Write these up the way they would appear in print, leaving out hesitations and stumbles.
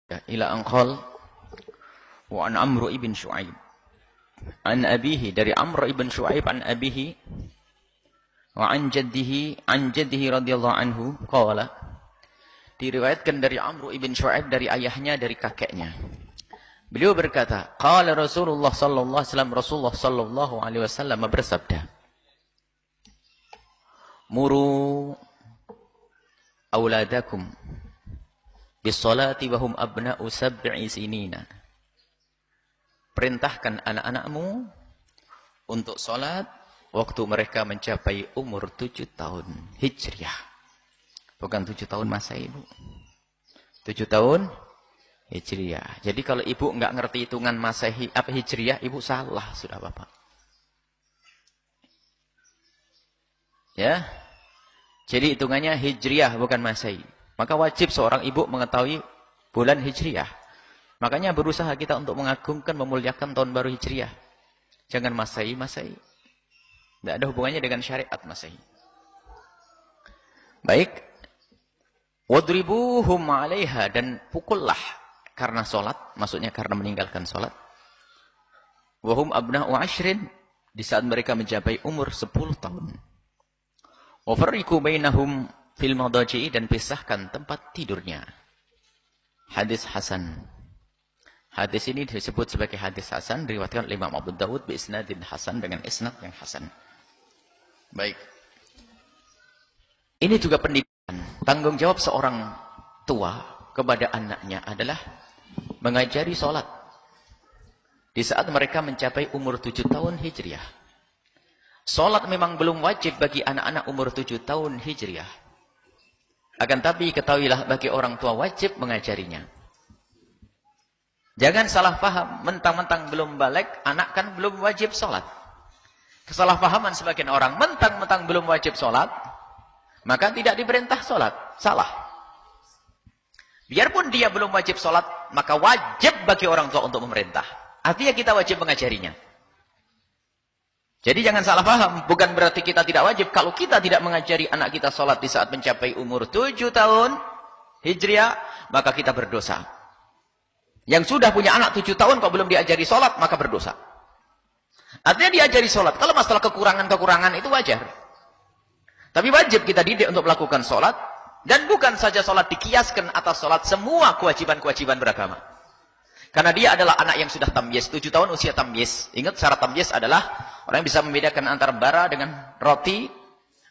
ila anqal wa an Amr ibn Shu'aib an abihi, dari Amr ibn Shu'aib an abihi wa an jaddihi radhiyallahu anhu qala, diriwayatkan dari Amr ibn Shu'aib dari ayahnya, dari kakeknya. Beliau berkata, qala Rasulullah sallallahu alaihi wasallam, Rasulullah sallallahu alaihi wasallam bersabda, muru auladakum bis-salati wa hum abna'u sab'i sinina. Perintahkan anak-anakmu untuk salat waktu mereka mencapai umur 7 tahun Hijriah. Bukan 7 tahun Masehi, Ibu. 7 tahun Hijriah. Jadi kalau Ibu enggak ngerti hitungan Masehi apa Hijriah, Ibu salah sudah Bapak. Ya. Jadi hitungannya Hijriah bukan Masehi. Maka wajib seorang ibu mengetahui bulan Hijriah. Makanya berusaha kita untuk mengagungkan, memuliakan tahun baru Hijriah. Jangan Masehi. Tidak ada hubungannya dengan syariat Masehi. Baik. Wadribuhum 'alaiha, dan pukullah karena sholat, maksudnya karena meninggalkan sholat. Wahum abna'u 'ashrin, di saat mereka mencapai umur 10 tahun. Wafarriqu bainahum fil madaji'i, dan pisahkan tempat tidurnya. Hadis hasan. Hadis ini disebut sebagai hadis hasan, diriwayatkan oleh Imam Abu Dawud bi isnadin hasan, dengan isnad yang hasan. Baik. Ini juga pendidikan. Tanggung jawab seorang tua kepada anaknya adalah mengajari sholat di saat mereka mencapai umur 7 tahun Hijriah. Sholat memang belum wajib bagi anak-anak umur 7 tahun Hijriah. Akan tapi ketahuilah, bagi orang tua wajib mengajarinya. Jangan salah paham, mentang-mentang belum balik, anak kan belum wajib sholat. Kesalahpahaman sebagian orang, mentang-mentang belum wajib sholat, maka tidak diperintah sholat. Salah. Biarpun dia belum wajib sholat, maka wajib bagi orang tua untuk memerintah. Artinya kita wajib mengajarinya. Jadi jangan salah paham, bukan berarti kita tidak wajib. Kalau kita tidak mengajari anak kita sholat di saat mencapai umur 7 tahun Hijriah, maka kita berdosa. Yang sudah punya anak 7 tahun kok belum diajari sholat, maka berdosa. Artinya diajari sholat. Kalau masalah kekurangan-kekurangan itu wajar. Tapi wajib kita didik untuk melakukan sholat. Dan bukan saja sholat dikiaskan atas sholat, semua kewajiban-kewajiban beragama. Karena dia adalah anak yang sudah tamyiz, 7 tahun usia tamyiz. Ingat, syarat tamyiz adalah orang yang bisa membedakan antara bara dengan roti,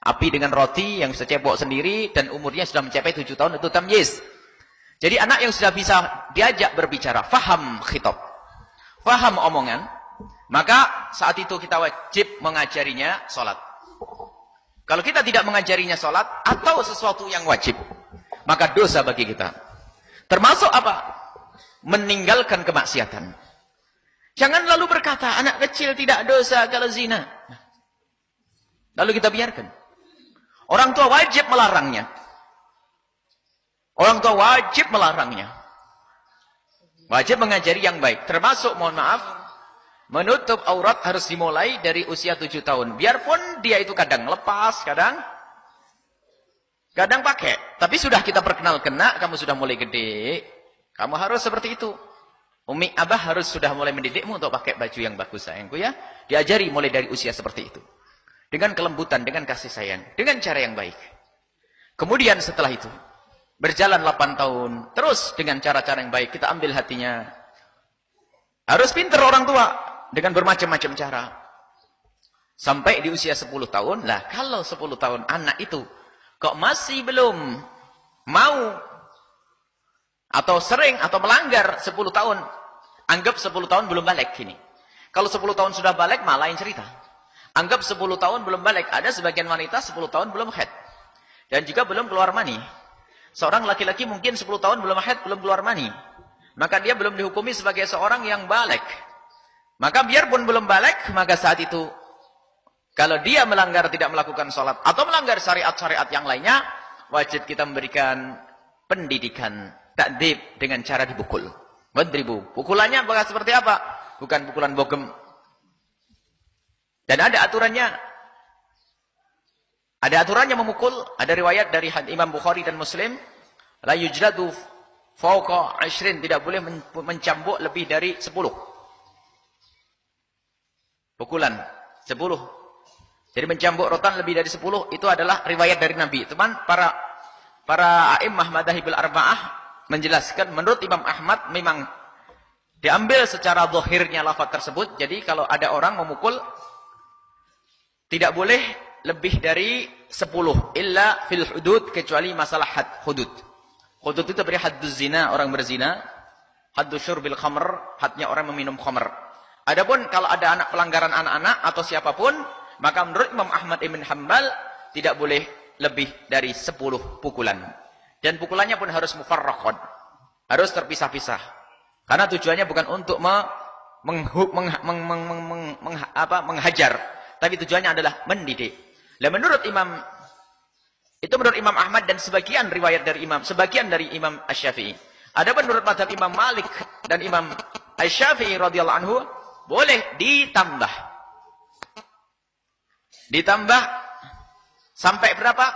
api dengan roti, yang bisa cebok sendiri, dan umurnya sudah mencapai 7 tahun, itu tamyiz. Jadi anak yang sudah bisa diajak berbicara, faham khitab, faham omongan, maka saat itu kita wajib mengajarinya sholat. Kalau kita tidak mengajarinya sholat, atau sesuatu yang wajib, maka dosa bagi kita. Termasuk apa? Meninggalkan kemaksiatan. Jangan lalu berkata, anak kecil tidak dosa kalau zina. Lalu kita biarkan. Orang tua wajib melarangnya. Orang tua wajib melarangnya. Wajib mengajari yang baik. Termasuk, mohon maaf, menutup aurat harus dimulai dari usia 7 tahun. Biarpun dia itu kadang lepas, kadang pakai. Tapi sudah kita perkenalkan, nak, kamu sudah mulai gede. Kamu harus seperti itu. Umi abah harus sudah mulai mendidikmu untuk pakai baju yang bagus, sayangku ya. Diajari mulai dari usia seperti itu. Dengan kelembutan, dengan kasih sayang. Dengan cara yang baik. Kemudian setelah itu, berjalan 8 tahun. Terus dengan cara-cara yang baik, kita ambil hatinya. Harus pintar orang tua. Dengan bermacam-macam cara. Sampai di usia 10 tahun. Lah, kalau 10 tahun anak itu kok masih belum mau, atau sering, atau melanggar 10 tahun. Anggap 10 tahun belum balik gini. Kalau 10 tahun sudah balik, malah lain cerita. Anggap 10 tahun belum balik. Ada sebagian wanita 10 tahun belum haid. Dan juga belum keluar mani. Seorang laki-laki mungkin 10 tahun belum haid, belum keluar mani. Maka dia belum dihukumi sebagai seorang yang balik. Maka biarpun belum balik, maka saat itu, kalau dia melanggar, tidak melakukan sholat, atau melanggar syariat-syariat yang lainnya, wajib kita memberikan pendidikan, takdib, dengan cara dipukul. Wadribu. Pukulannya seperti apa? Bukan pukulan bogem. Dan ada aturannya. Ada aturannya memukul. Ada riwayat dari Imam Bukhari dan Muslim. La yujladu Fauqa 20, tidak boleh mencambuk lebih dari 10. Pukulan 10. Jadi mencambuk rotan lebih dari 10 itu adalah riwayat dari Nabi. Teman, para a'immah madzhabul arba'ah menjelaskan menurut Imam Ahmad memang diambil secara zahirnya lafaz tersebut. Jadi kalau ada orang memukul tidak boleh lebih dari 10 illa fil hudud, kecuali masalah had hudud. Hudud itu beri hadduz zina, orang berzina, hadduz syurbil khamr, hadnya orang meminum khamr. Adapun kalau ada anak pelanggaran anak-anak atau siapapun, maka menurut Imam Ahmad ibn Hanbal tidak boleh lebih dari 10 pukulan. Dan pukulannya pun harus mufarraqan, harus terpisah-pisah. Karena tujuannya bukan untuk menghajar, tapi tujuannya adalah mendidik. Dan menurut Imam Ahmad dan sebagian riwayat dari sebagian dari Imam Asy-Syafi'i. Adapun menurut mazhab Imam Malik dan Imam Asy-Syafi'i radhiyallahu anhu boleh ditambah. Ditambah sampai berapa?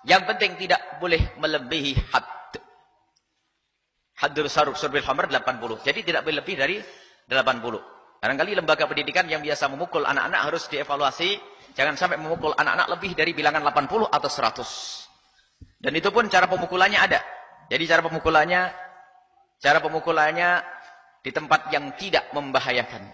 Yang penting tidak boleh melebihi had. Haddul surbil khamr 80. Jadi tidak boleh lebih dari 80. Barangkali lembaga pendidikan yang biasa memukul anak-anak harus dievaluasi. Jangan sampai memukul anak-anak lebih dari bilangan 80 atau 100. Dan itu pun cara pemukulannya ada. Jadi cara pemukulannya di tempat yang tidak membahayakan.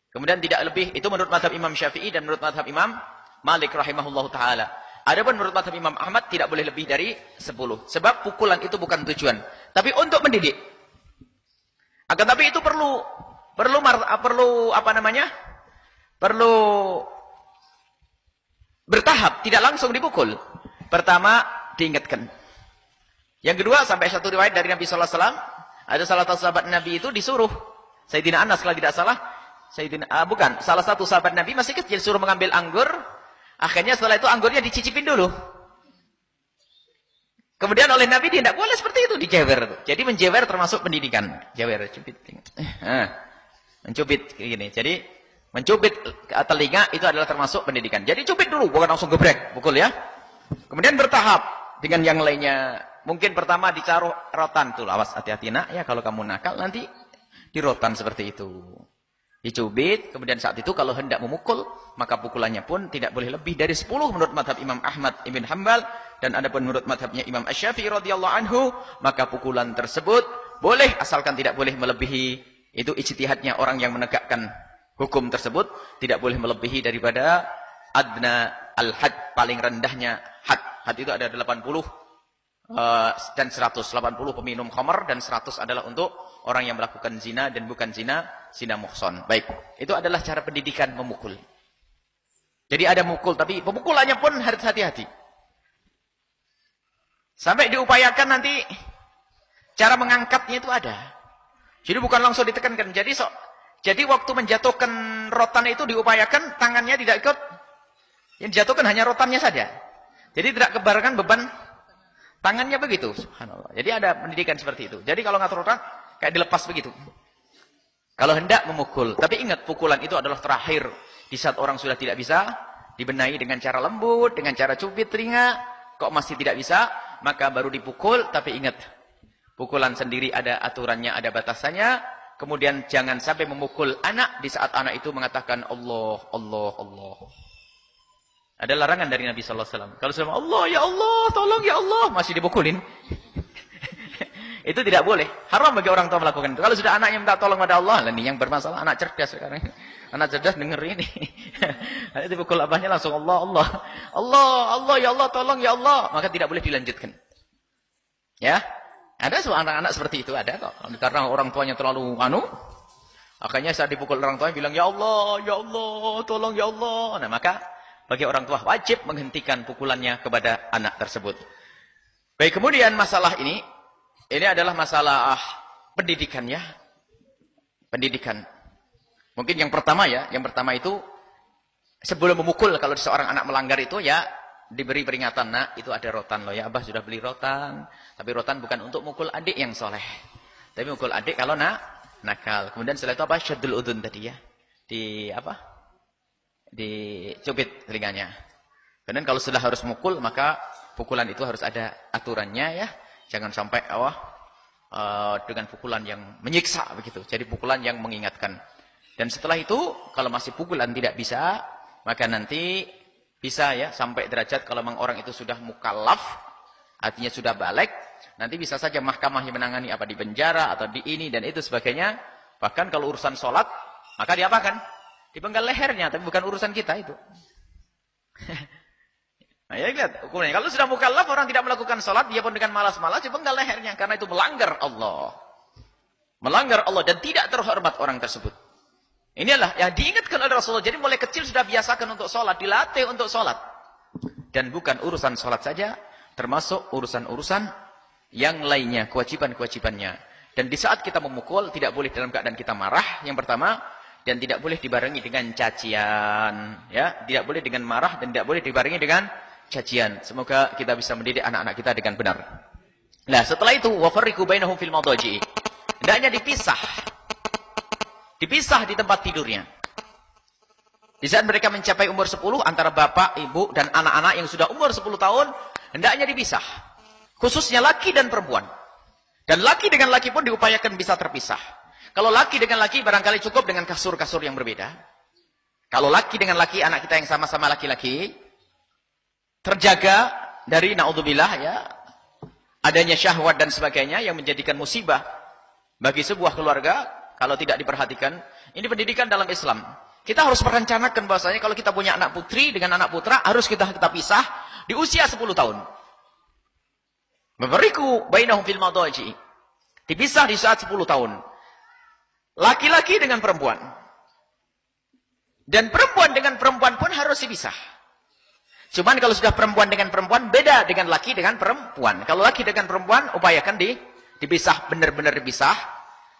Kemudian tidak lebih, itu menurut mazhab Imam Syafi'i dan menurut mazhab Imam Malik rahimahullahu ta'ala. Adapun menurut mazhab Imam Ahmad tidak boleh lebih dari 10. Sebab pukulan itu bukan tujuan, tapi untuk mendidik. Akan tapi itu perlu bertahap, tidak langsung dipukul. Pertama, diingatkan. Yang kedua, sampai satu riwayat dari Nabi sallallahu alaihi wasallam, ada salah satu sahabat Nabi itu disuruh, Sayyidina Anas kalau tidak salah, salah satu sahabat Nabi masih kecil suruh mengambil anggur, akhirnya setelah itu anggurnya dicicipin dulu. Kemudian oleh Nabi dia tidak boleh seperti itu, dijewer. Jadi menjewer termasuk pendidikan. Jewer, cubit. Mencubit gini. Jadi mencubit telinga itu adalah termasuk pendidikan. Jadi cubit dulu, bukan langsung gebrek, pukul ya. Kemudian bertahap dengan yang lainnya. Mungkin pertama dicaruh rotan tuh, awas hati-hati nak ya, kalau kamu nakal nanti di rotan seperti itu. Dicubit, kemudian saat itu kalau hendak memukul, maka pukulannya pun tidak boleh lebih dari 10 menurut mazhab Imam Ahmad ibn Hanbal, dan adapun menurut mazhabnya Imam Asy-Syafi'i radhiyallahu anhu, maka pukulan tersebut boleh asalkan tidak boleh melebihi, itu ijtihadnya orang yang menegakkan hukum tersebut, tidak boleh melebihi daripada adna al-had, paling rendahnya had. Had itu ada 80 dan 100. 80 peminum khamr dan 100 adalah untuk orang yang melakukan zina dan bukan zina muhsan. Baik, itu adalah cara pendidikan memukul. Jadi ada mukul, tapi pemukulannya pun harus hati-hati. Sampai diupayakan nanti cara mengangkatnya itu ada. Jadi bukan langsung ditekankan. Jadi waktu menjatuhkan rotan itu diupayakan tangannya tidak ikut. Yang dijatuhkan hanya rotannya saja. Jadi tidak kebarkan beban tangannya begitu. Subhanallah. Jadi ada pendidikan seperti itu. Jadi kalau ngatur rotan kayak dilepas begitu. Kalau hendak memukul. Tapi ingat, pukulan itu adalah terakhir. Di saat orang sudah tidak bisa dibenahi dengan cara lembut, dengan cara cubit telinga, kok masih tidak bisa, maka baru dipukul. Tapi ingat, pukulan sendiri ada aturannya, ada batasannya. Kemudian jangan sampai memukul anak di saat anak itu mengatakan Allah, Allah, Allah. Ada larangan dari Nabi sallallahu alaihi wasallam. Kalau sudah Allah, ya Allah, tolong ya Allah, masih dipukulin. Itu tidak boleh. Haram bagi orang tua melakukan itu. Kalau sudah anaknya minta tolong pada Allah, lah ini yang bermasalah, anak cerdas sekarang. Anak cerdas denger ini. Itu dipukul abahnya langsung Allah, Allah. Allah, Allah, ya Allah, tolong ya Allah. Maka tidak boleh dilanjutkan. Ya. Ada anak-anak seperti itu, ada kok. Karena orang tuanya terlalu akhirnya saat dipukul orang tuanya bilang, ya Allah, tolong ya Allah. Nah, maka bagi orang tua wajib menghentikan pukulannya kepada anak tersebut. Baik, kemudian masalah ini adalah masalah pendidikan ya. Pendidikan. Mungkin yang pertama itu sebelum memukul, kalau seorang anak melanggar itu ya diberi peringatan, nak itu ada rotan loh ya, abah sudah beli rotan. Tapi rotan bukan untuk mukul adik yang soleh. Tapi mukul adik kalau nakal. Kemudian setelah itu apa? Syaddul udhun tadi ya. Dicubit telinganya. Kemudian kalau sudah harus mukul, maka pukulan itu harus ada aturannya ya. Jangan sampai dengan pukulan yang menyiksa begitu. Jadi pukulan yang mengingatkan. Dan setelah itu kalau masih pukulan tidak bisa, maka nanti bisa ya sampai derajat kalau memang orang itu sudah mukallaf, artinya sudah balik, nanti bisa saja mahkamah yang menangani apa di penjara atau di ini dan itu sebagainya. Bahkan kalau urusan sholat, maka diapakan? Dipenggal lehernya, tapi bukan urusan kita itu. Nah, ya lihat ukurannya. Kalau sudah mukallaf orang tidak melakukan sholat, dia pun dengan malas-malas dipenggal lehernya karena itu melanggar Allah. Melanggar Allah dan tidak terhormat orang tersebut. Inilah yang diingatkan oleh Rasulullah. Jadi mulai kecil sudah biasakan untuk sholat, dilatih untuk sholat. Dan bukan urusan sholat saja, termasuk urusan-urusan yang lainnya, kewajiban-kewajibannya. Dan di saat kita memukul, tidak boleh dalam keadaan kita marah, yang pertama, dan tidak boleh dibarengi dengan cacian. Ya, tidak boleh dengan marah dan tidak boleh dibarengi dengan cacian. Semoga kita bisa mendidik anak-anak kita dengan benar. Nah, setelah itu wafarriqu bainahum fil madaji. Hendaknya dipisah. Dipisah di tempat tidurnya. Di saat mereka mencapai umur 10 antara bapak, ibu dan anak-anak yang sudah umur 10 tahun, hendaknya dipisah. Khususnya laki dan perempuan. Dan laki dengan laki pun diupayakan bisa terpisah. Kalau laki dengan laki barangkali cukup dengan kasur-kasur yang berbeda. Kalau laki dengan laki, anak kita yang sama-sama laki-laki, terjaga dari naudzubillah ya adanya syahwat dan sebagainya yang menjadikan musibah bagi sebuah keluarga kalau tidak diperhatikan. Ini pendidikan dalam Islam. Kita harus merencanakan bahwasanya kalau kita punya anak putri dengan anak putra harus kita pisah di usia 10 tahun. Mafariqu bainahum fil madaji. Dipisah di saat 10 tahun. Laki-laki dengan perempuan. Dan perempuan dengan perempuan pun harus dipisah. Cuman kalau sudah perempuan dengan perempuan, beda dengan laki dengan perempuan. Kalau laki dengan perempuan, upayakan dipisah, benar-benar dipisah.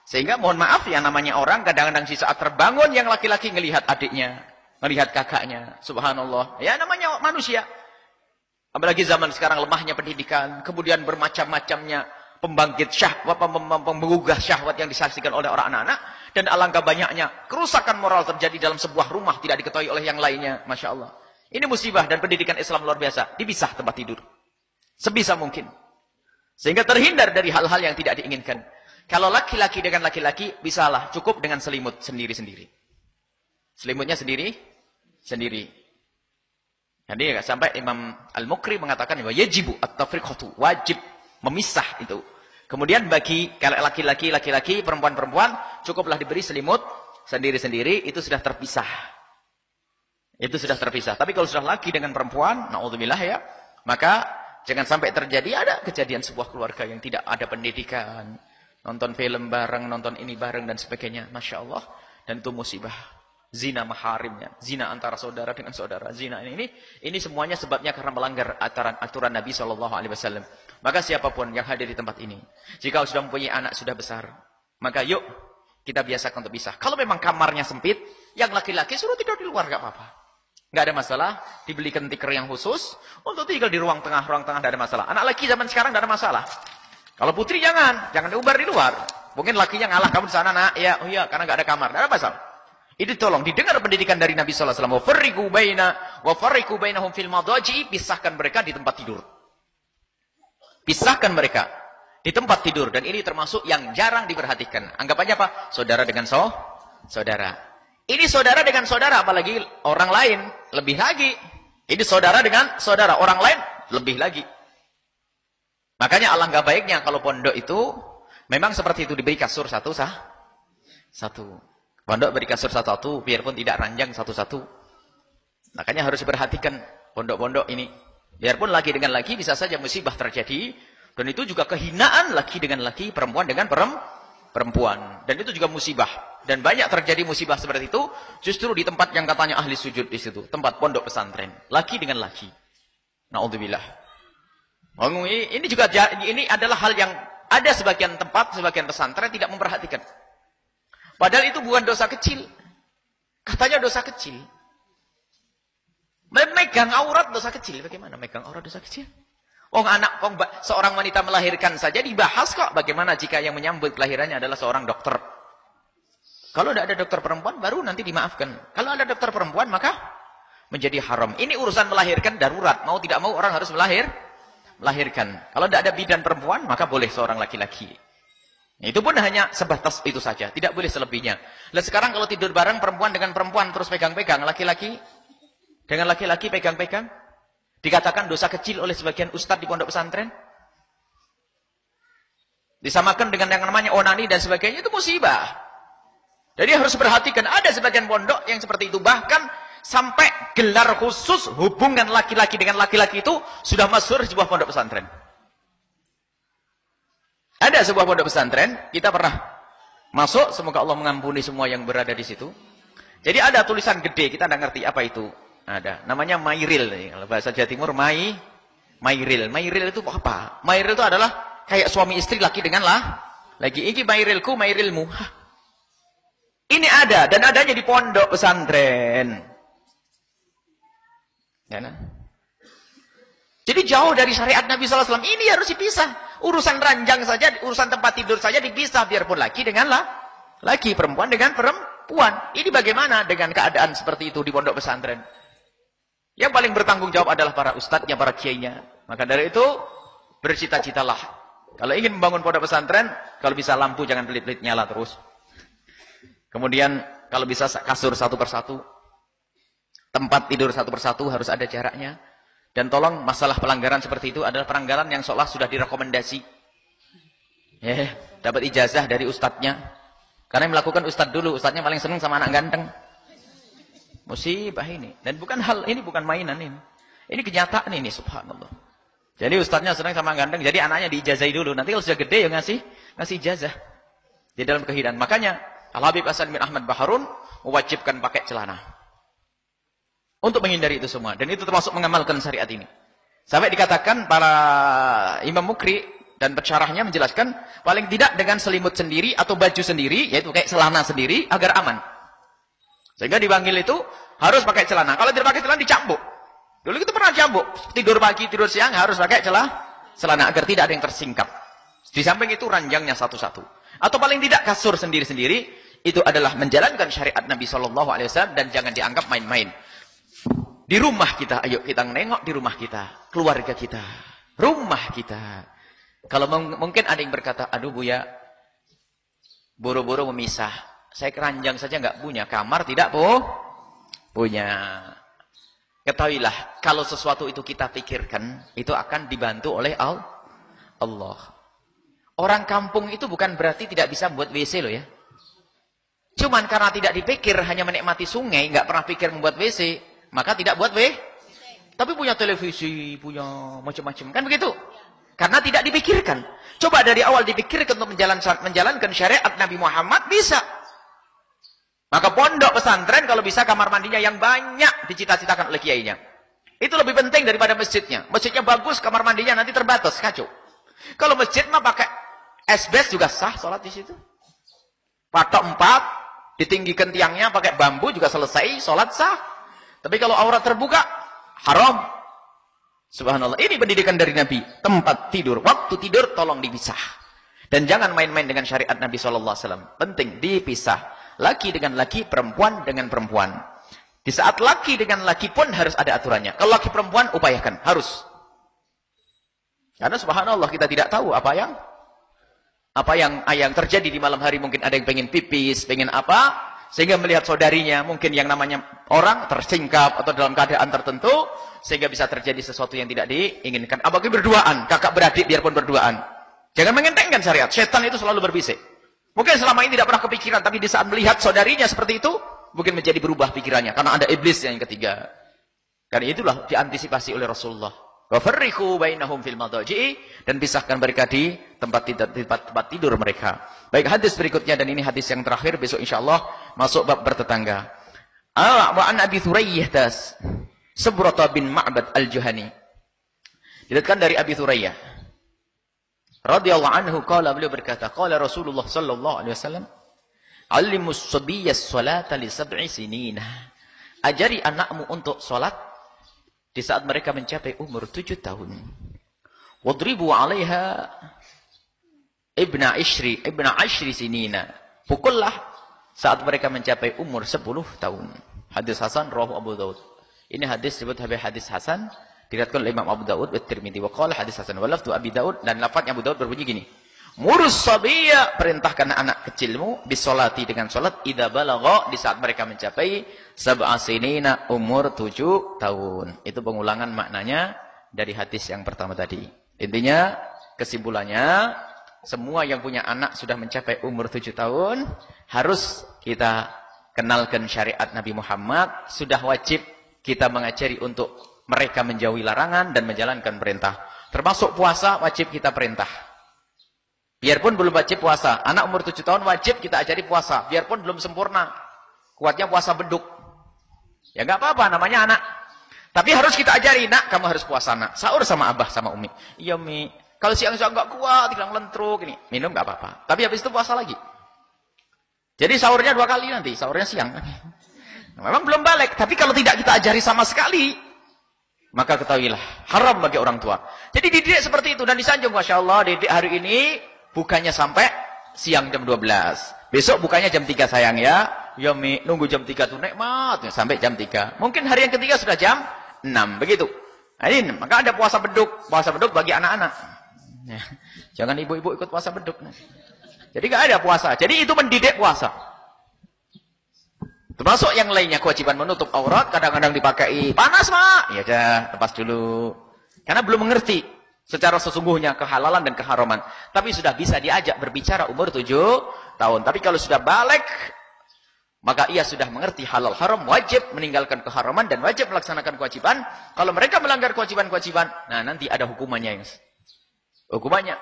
Sehingga mohon maaf, yang namanya orang, kadang-kadang di saat terbangun, yang laki-laki ngelihat adiknya, ngelihat kakaknya. Subhanallah. Ya namanya manusia. Apalagi zaman sekarang lemahnya pendidikan, kemudian bermacam-macamnya pembangkit syahwat, menggugah syahwat yang disaksikan oleh orang anak-anak. Dan alangkah banyaknya kerusakan moral terjadi dalam sebuah rumah, tidak diketahui oleh yang lainnya. Masya Allah. Ini musibah dan pendidikan Islam luar biasa. Dipisah tempat tidur. Sebisa mungkin. Sehingga terhindar dari hal-hal yang tidak diinginkan. Kalau laki-laki dengan laki-laki, bisalah cukup dengan selimut sendiri-sendiri. Selimutnya sendiri-sendiri. Jadi sampai Imam Al-Mukri mengatakan, yajibu at-tafriqatu, wajib memisah itu. Kemudian bagi kalau laki-laki, perempuan-perempuan, cukuplah diberi selimut sendiri-sendiri, itu sudah terpisah. Itu sudah terpisah. Tapi kalau sudah laki dengan perempuan, naudzubillah ya, maka jangan sampai terjadi ada kejadian sebuah keluarga yang tidak ada pendidikan, nonton film bareng, nonton ini bareng dan sebagainya. Masya Allah. Dan itu musibah. Zina maharimnya, zina antara saudara dengan saudara, zina ini semuanya sebabnya karena melanggar aturan Nabi SAW. Maka siapapun yang hadir di tempat ini, jika sudah mempunyai anak sudah besar, maka yuk kita biasakan untuk pisah. Kalau memang kamarnya sempit, yang laki-laki suruh tidur di luar, gak apa-apa. Nggak ada masalah, dibelikan tikar yang khusus untuk tinggal di ruang tengah nggak ada masalah. Anak laki zaman sekarang nggak ada masalah. Kalau putri jangan diubar di luar. Mungkin lakinya ngalah, kamu di sana nak, ya, oh iya, karena nggak ada kamar, nggak ada masalah. Itu tolong didengar pendidikan dari Nabi SAW. Wa farriqu bainahum fil madaji, pisahkan mereka di tempat tidur. Pisahkan mereka di tempat tidur dan ini termasuk yang jarang diperhatikan. Anggapannya apa? Saudara dengan saudara. Ini saudara dengan saudara, apalagi orang lain, lebih lagi. Ini saudara dengan saudara, orang lain, lebih lagi. Makanya alangkah baiknya kalau pondok itu, memang seperti itu, diberi kasur satu. Pondok beri kasur satu, biarpun tidak ranjang satu-satu. Makanya harus diperhatikan pondok-pondok ini. Biarpun laki dengan laki, bisa saja musibah terjadi. Dan itu juga kehinaan laki dengan laki, perempuan dengan perempuan. Dan itu juga musibah. Dan banyak terjadi musibah seperti itu justru di tempat yang katanya ahli sujud di situ, tempat pondok pesantren, laki dengan laki. Naudzubillah. Ini juga ini adalah hal yang ada sebagian tempat, sebagian pesantren tidak memperhatikan. Padahal itu bukan dosa kecil. Katanya dosa kecil. Memegang aurat dosa kecil. Bagaimana megang aurat dosa kecil? Seorang wanita melahirkan saja dibahas kok. Bagaimana jika yang menyambut kelahirannya adalah seorang dokter? Kalau tidak ada dokter perempuan, baru nanti dimaafkan. Kalau ada dokter perempuan, maka menjadi haram. Ini urusan melahirkan darurat. Mau tidak mau orang harus melahirkan. Kalau tidak ada bidan perempuan, maka boleh seorang laki-laki. Itu pun hanya sebatas itu saja, tidak boleh selebihnya. Lah sekarang kalau tidur bareng perempuan dengan perempuan terus pegang-pegang, laki-laki dengan laki-laki pegang-pegang, dikatakan dosa kecil oleh sebagian ustadz di pondok pesantren. Disamakan dengan yang namanya onani dan sebagainya, itu musibah. Jadi harus perhatikan, ada sebagian pondok yang seperti itu, bahkan sampai gelar khusus hubungan laki-laki dengan laki-laki itu sudah masyhur di sebuah pondok pesantren. Ada sebuah pondok pesantren, kita pernah masuk, semoga Allah mengampuni semua yang berada di situ. Jadi ada tulisan gede, kita tidak ngerti apa itu. Ada, namanya mairil. Kalau bahasa Jawa Timur, mairil. Mairil itu apa? Mairil itu adalah kayak suami istri laki dengan lagi. Ini mairilku, mairilmu. Hah. Ini ada, dan adanya di pondok pesantren. Ya, nah. Jadi jauh dari syariat Nabi SAW. Ini harus dipisah. Urusan ranjang saja, urusan tempat tidur saja dipisah. Biarpun laki dengan laki, perempuan dengan perempuan. Ini bagaimana dengan keadaan seperti itu di pondok pesantren? Yang paling bertanggung jawab adalah para ustadznya, para kiainya. Maka dari itu, bercita-citalah. Kalau ingin membangun pondok pesantren, kalau bisa lampu jangan pelit-pelit nyala terus. Kemudian, kalau bisa kasur satu persatu. Tempat tidur satu persatu harus ada jaraknya. Dan tolong masalah pelanggaran seperti itu adalah pelanggaran yang seolah sudah direkomendasi. Dapat ijazah dari ustadznya. Karena yang melakukan ustadz dulu, ustadznya paling senang sama anak ganteng. Musibah ini. Dan bukan hal ini, bukan mainan ini. Ini kenyataan ini, subhanallah. Jadi ustadznya senang sama ganteng, jadi anaknya diijazahi dulu. Nanti kalau sudah gede ya ngasih ijazah. Di dalam kehidupan. Makanya, Al-Habib Hasan bin Ahmad Baharun mewajibkan pakai celana. Untuk menghindari itu semua. Dan itu termasuk mengamalkan syariat ini. Sampai dikatakan para Imam Mukri dan pensyarahnya menjelaskan, paling tidak dengan selimut sendiri atau baju sendiri, yaitu kayak celana sendiri, agar aman. Sehingga dipanggil itu harus pakai celana. Kalau tidak pakai celana dicambuk. Dulu itu pernah cambuk. Tidur pagi, tidur siang harus pakai celana agar tidak ada yang tersingkap. Di samping itu ranjangnya satu-satu. Atau paling tidak kasur sendiri-sendiri, itu adalah menjalankan syariat Nabi SAW dan jangan dianggap main-main. Di rumah kita, ayo kita nengok di rumah kita, keluarga kita, rumah kita. Kalau mungkin ada yang berkata, aduh Buya, boro-boro memisah. Saya keranjang saja nggak punya, kamar tidak punya. Ketahuilah, kalau sesuatu itu kita pikirkan, itu akan dibantu oleh Allah. Orang kampung itu bukan berarti tidak bisa buat WC loh ya. Cuman karena tidak dipikir, hanya menikmati sungai, nggak pernah pikir membuat WC, maka tidak buat tapi punya televisi, punya macam-macam. Kan begitu? Karena tidak dipikirkan. Coba dari awal dipikirkan untuk menjalankan syariat Nabi Muhammad, bisa. Maka pondok pesantren kalau bisa kamar mandinya yang banyak dicita-citakan oleh kiainya. Itu lebih penting daripada masjidnya. Masjidnya bagus, kamar mandinya nanti terbatas, kacau. Kalau masjid mah pakai asbes juga sah sholat di situ. Patok 4, ditinggikan tiangnya pakai bambu juga selesai, sholat sah. Tapi kalau aurat terbuka, haram. Subhanallah. Ini pendidikan dari Nabi. Tempat tidur, waktu tidur tolong dipisah. Dan jangan main-main dengan syariat Nabi SAW. Penting, dipisah. Laki dengan laki, perempuan dengan perempuan. Di saat laki dengan laki pun harus ada aturannya. Kalau laki perempuan, upayakan. Harus. Karena subhanallah, kita tidak tahu apa yang terjadi di malam hari. Mungkin ada yang pengen pipis, pengen apa. Sehingga melihat saudarinya, mungkin yang namanya orang tersingkap atau dalam keadaan tertentu, sehingga bisa terjadi sesuatu yang tidak diinginkan. Apalagi berduaan, kakak beradik biarpun berduaan. Jangan mengentengkan syariat. Setan itu selalu berbisik. Mungkin selama ini tidak pernah kepikiran, tapi di saat melihat saudarinya seperti itu, mungkin menjadi berubah pikirannya. Karena ada iblis yang ketiga. Karena itulah diantisipasi oleh Rasulullah. Wafarriqu bainahum fil madaji'i, dan pisahkan mereka di tempat tidur mereka. Baik, hadis berikutnya, dan ini hadis yang terakhir, besok insyaallah masuk bab bertetangga. Wa an Abi Thurayyah Sabrata bin Ma'bad al-Juhani. Diriwayatkan dari Abi Thurayyah radhiyallahu anhu, qala, beliau berkata, qala Rasulullah sallallahu alaihi wasallam, "Allimus sabiyya as-salata li 7 sinina." Ajari anakmu untuk salat di saat mereka mencapai umur 7 tahun. Wadribu 'alaiha ibna 'ashri sinina. Pukullah saat mereka mencapai umur 10 tahun. Hadis hasan rawahu Abu Daud. Ini hadis disebut hadis hasan, diriwayatkan oleh Imam Abu Daud dan Tirmidzi. Wa qala hadis hasan wa lafdhu Abi Daud, dan lafaznya Abu Daud berbunyi gini. Murus sabiyya, perintahkan anak kecilmu bisolati dengan salat idza balagha, di saat mereka mencapai sab'a sinina, umur 7 tahun. Itu pengulangan maknanya dari hadis yang pertama tadi. Intinya, kesimpulannya, semua yang punya anak sudah mencapai umur 7 tahun, harus kita kenalkan syariat Nabi Muhammad, sudah wajib kita mengajari untuk mereka menjauhi larangan dan menjalankan perintah. Termasuk puasa, wajib kita perintah. Biarpun belum wajib puasa. Anak umur 7 tahun wajib kita ajari puasa. Biarpun belum sempurna. Kuatnya puasa beduk. Ya nggak apa-apa, namanya anak. Tapi harus kita ajari, nak, kamu harus puasa, nak. Sahur sama abah, sama umi. Iya, Mi. Kalau siang-siang nggak kuat, hilang lentruk, ini. Minum nggak apa-apa. Tapi habis itu puasa lagi. Jadi sahurnya 2 kali nanti. Sahurnya siang. Memang belum balik. Tapi kalau tidak kita ajari sama sekali, maka ketahuilah, haram bagi orang tua. Jadi dididik seperti itu. Dan disanjung, Masya Allah, didik hari ini, bukannya sampai siang jam 12. Besok bukannya jam 3 sayang ya. Ya Mi, nunggu jam 3 tuh nikmat. Sampai jam 3. Mungkin hari yang ketiga sudah jam 6. Begitu. Nah, ini, maka ada puasa beduk. Puasa beduk bagi anak-anak. Ya. Jangan ibu-ibu ikut puasa beduk. Jadi gak ada puasa. Jadi itu mendidik puasa. Termasuk yang lainnya, kewajiban menutup aurat. Kadang-kadang dipakai, panas Mak. Ya udah, lepas dulu. Karena belum mengerti secara sesungguhnya kehalalan dan keharaman. Tapi sudah bisa diajak berbicara umur 7 tahun. Tapi kalau sudah balik, maka ia sudah mengerti halal haram, wajib meninggalkan keharaman dan wajib melaksanakan kewajiban. Kalau mereka melanggar kewajiban-kewajiban, nah nanti ada hukumannya. Hukumannya.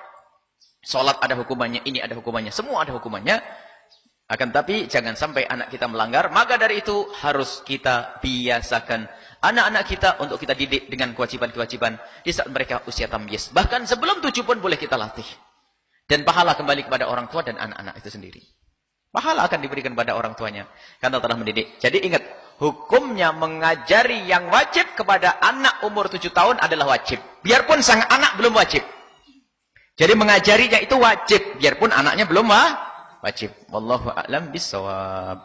Sholat ada hukumannya, ini ada hukumannya, semua ada hukumannya. Akan tapi jangan sampai anak kita melanggar. Maka dari itu harus kita biasakan anak-anak kita untuk kita didik dengan kewajiban-kewajiban di saat mereka usia tamyiz. Bahkan sebelum 7 pun boleh kita latih. Dan pahala kembali kepada orang tua dan anak-anak itu sendiri. Pahala akan diberikan pada orang tuanya karena telah mendidik. Jadi ingat, hukumnya mengajari yang wajib kepada anak umur 7 tahun adalah wajib. Biarpun sang anak belum wajib. Jadi mengajarinya itu wajib, biarpun anaknya belum wajib. Wallahu a'lam bishawab.